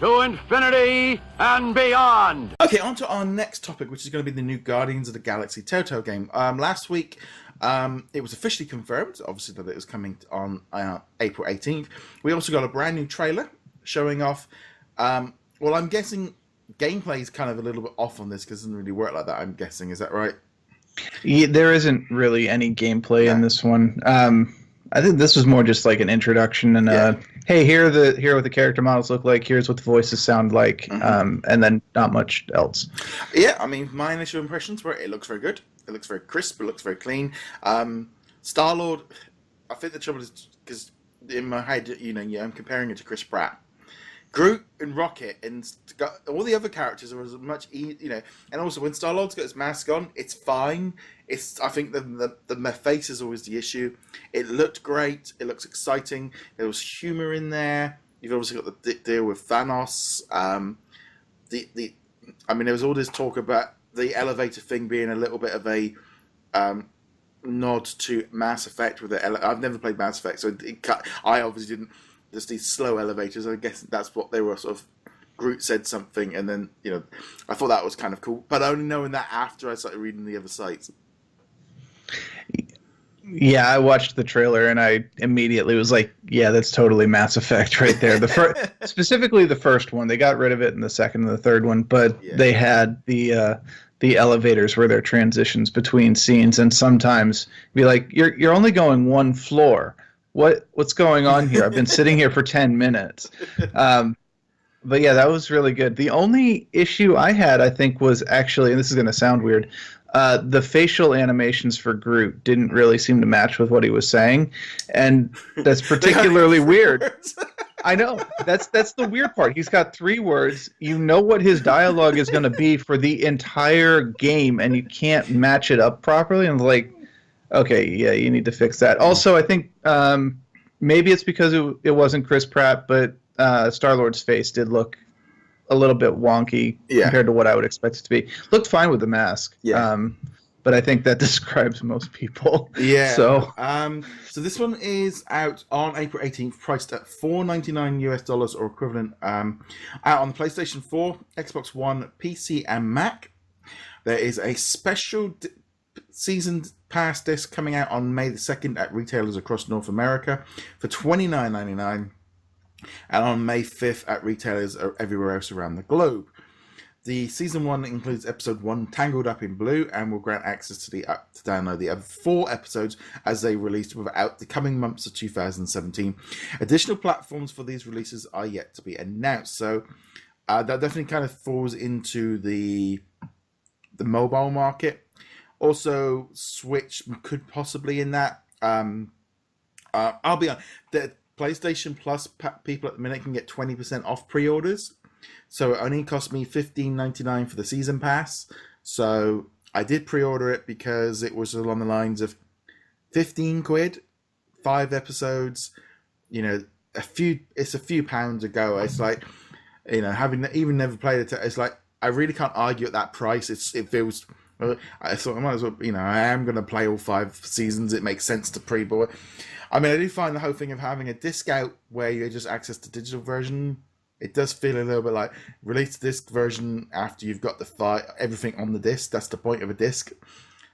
to infinity and beyond. Okay, on to our next topic, which is going to be the new Guardians of the Galaxy Telltale game. Last week, it was officially confirmed, obviously, that it was coming on April 18th. We also got a brand new trailer showing off. Well, I'm guessing gameplay is kind of a little bit off on this because it doesn't really work like that, I'm guessing. Is that right? Yeah, there isn't really any gameplay in this one. I think this was more just like an introduction and hey, here are what the character models look like. Here's what the voices sound like, and then not much else. Yeah, I mean, my initial impressions were it looks very good. It looks very crisp. It looks very clean. Star-Lord, I think the trouble is because in my head, I'm comparing it to Chris Pratt. Groot and Rocket and all the other characters are as much, and also when Star-Lord's got his mask on, it's fine. I think the face is always the issue. It looked great. It looks exciting. There was humor in there. You've obviously got the deal with Thanos. There was all this talk about the elevator thing being a little bit of a nod to Mass Effect with the. I've never played Mass Effect, so I obviously didn't. Just these slow elevators. I guess that's what they were sort of. Groot said something, and then I thought that was kind of cool. But only knowing that after I started reading the other sites. Yeah, I watched the trailer and I immediately was like, "Yeah, that's totally Mass Effect right there." Specifically the first one. They got rid of it in the second and the third one, but they had the elevators where there are transitions between scenes, and sometimes be like, "You're only going one floor. What's going on here? I've been sitting here for 10 minutes." But yeah, that was really good. The only issue I had, I think, was actually, and this is going to sound weird, the facial animations for Groot didn't really seem to match with what he was saying, and that's particularly weird. I know. That's the weird part. He's got 3 words. You know what his dialogue is going to be for the entire game, and you can't match it up properly. And like, okay, yeah, you need to fix that. Also, I think maybe it's because it wasn't Chris Pratt, but Star-Lord's face did look a little bit wonky compared to what I would expect it to be. Looked fine with the mask, but I think that describes most people. Yeah. So this one is out on April 18th, priced at $4.99 or equivalent. Out on the PlayStation 4, Xbox One, PC, and Mac. There is a special season pass disc coming out on May the 2nd at retailers across North America for $29.99. And on May 5th at retailers everywhere else around the globe. The Season 1 includes Episode 1, Tangled Up in Blue, and will grant access to download the other 4 episodes as they released throughout the coming months of 2017. Additional platforms for these releases are yet to be announced. So that definitely kind of falls into the mobile market. Also, Switch could possibly in that. I'll be honest, the PlayStation Plus people at the minute can get 20% off pre-orders. So it only cost me $15.99 for the season pass. So I did pre-order it because it was along the lines of 15 quid, 5 episodes, it's a few pounds ago. It's like, having even never played it, it's like, I really can't argue at that price. It feels, I thought I might as well, I am going to play all 5 seasons. It makes sense to pre-board. I mean, I do find the whole thing of having a disc out where you just access the digital version, it does feel a little bit like release the disc version after you've got everything on the disc. That's the point of a disc.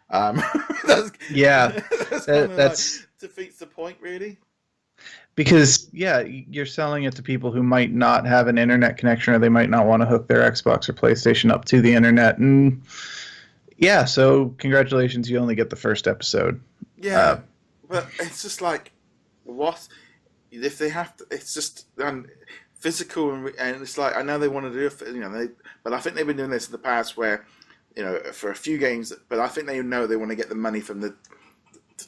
That defeats the point, really. Because, you're selling it to people who might not have an internet connection, or they might not want to hook their Xbox or PlayStation up to the internet. And so congratulations, you only get the first episode. Yeah. But it's just like, what if they have to? It's just physical, and it's like, I know they want to do it, but I think they've been doing this in the past where, for a few games. But I think they know they want to get the money from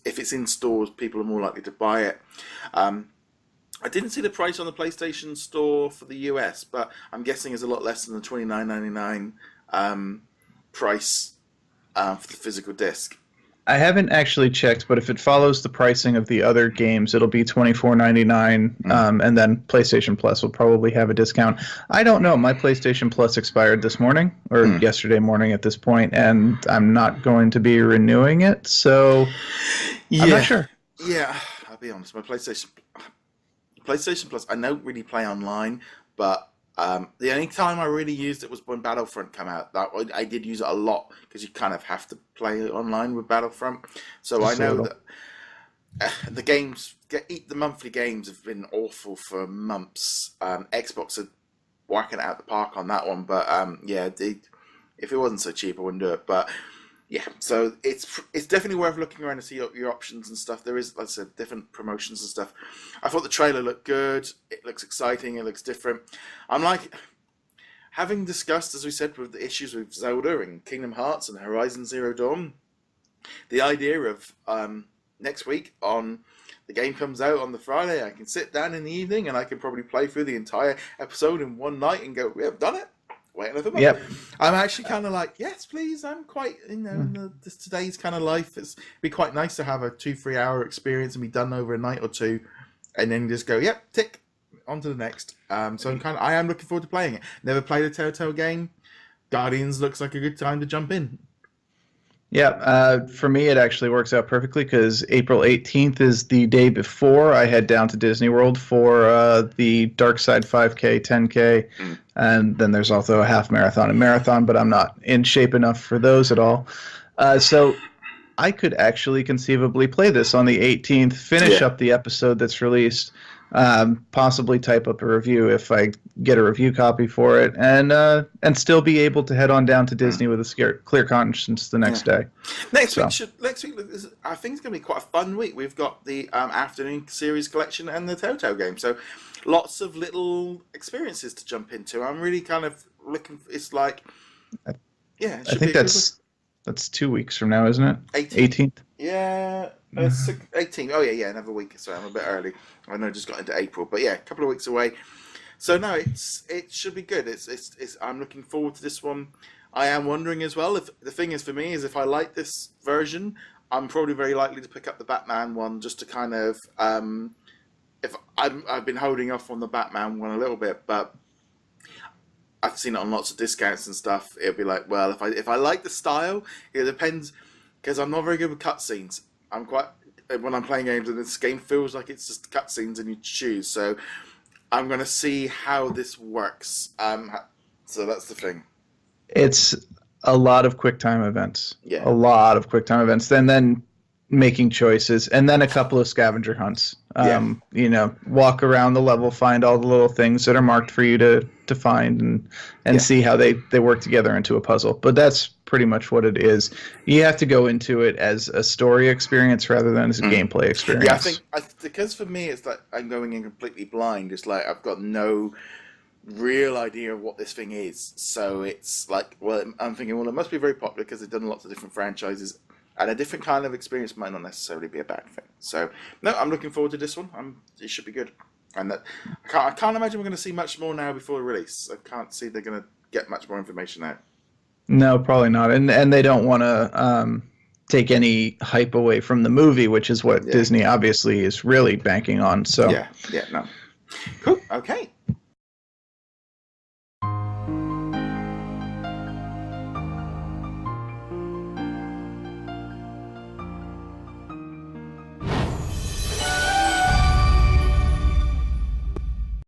if it's in stores, people are more likely to buy it. I didn't see the price on the PlayStation Store for the US, but I'm guessing it's a lot less than the $29.99 price for the physical disc. I haven't actually checked, but if it follows the pricing of the other games, it'll be $24.99, and then PlayStation Plus will probably have a discount. I don't know. My PlayStation Plus expired this morning, or yesterday morning at this point, and I'm not going to be renewing it, so I'm not sure. Yeah, I'll be honest. My PlayStation Plus, I don't really play online, but The only time I really used it was when Battlefront came out. That I did use it a lot because you kind of have to play online with Battlefront. So I know that the monthly games have been awful for months. Xbox are whacking it out the park on that one, but if it wasn't so cheap, I wouldn't do it. But yeah, so it's definitely worth looking around to see your options and stuff. There is, like I said, different promotions and stuff. I thought the trailer looked good. It looks exciting. It looks different. I'm like, having discussed, as we said, with the issues with Zelda and Kingdom Hearts and Horizon Zero Dawn, the idea of next week on the game comes out on the Friday, I can sit down in the evening and I can probably play through the entire episode in one night and go, we have done it. Wait another month. Yep. I'm actually kind of like, yes, please. I'm quite, in today's kind of life, it'd be quite nice to have a 2-3 hour experience and be done over a night or two, and then just go, yep, tick, on to the next. So I am looking forward to playing it. Never played a Telltale game. Guardians looks like a good time to jump in. Yeah, for me, it actually works out perfectly because April 18th is the day before I head down to Disney World for the Dark Side 5K, 10K, and then there's also a half marathon and marathon, but I'm not in shape enough for those at all. So I could actually conceivably play this on the 18th, finish up the episode that's released, possibly type up a review if I get a review copy for it, and still be able to head on down to Disney with a clear conscience the next day. Next week, I think it's going to be quite a fun week. We've got the afternoon series collection and the Telltale game, so lots of little experiences to jump into. I'm really kind of looking. It's like, I think that's 2 weeks from now, isn't it? 18th. Yeah. 18th. Oh yeah, another week. Sorry, I'm a bit early. I know I just got into April, but yeah, a couple of weeks away. So no, it should be good. It's I'm looking forward to this one. I am wondering as well if the thing is for me is if I like this version, I'm probably very likely to pick up the Batman one just to kind of if I've been holding off on the Batman one a little bit, but I've seen it on lots of discounts and stuff. It'll be like, well, if I like the style, it depends because I'm not very good with cutscenes. I'm quite when I'm playing games and this game feels like it's just cutscenes and you choose. So I'm going to see how this works. So that's the thing. It's a lot of QuickTime events. Yeah. A lot of QuickTime events. And then making choices. And then a couple of scavenger hunts. Walk around the level, find all the little things that are marked for you to find and see how they work together into a puzzle. But that's pretty much what it is. You have to go into it as a story experience rather than as a gameplay experience. Yeah, I think because for me it's like I'm going in completely blind. It's like I've got no real idea of what this thing is. So it's like, well, I'm thinking, well, it must be very popular because they've done lots of different franchises. And a different kind of experience might not necessarily be a bad thing. So, no, I'm looking forward to this one. It should be good. And I can't imagine we're going to see much more now before the release. I can't see they're going to get much more information out. No, probably not. And they don't want to take any hype away from the movie, which is what Disney obviously is really banking on. So no. Cool. Okay.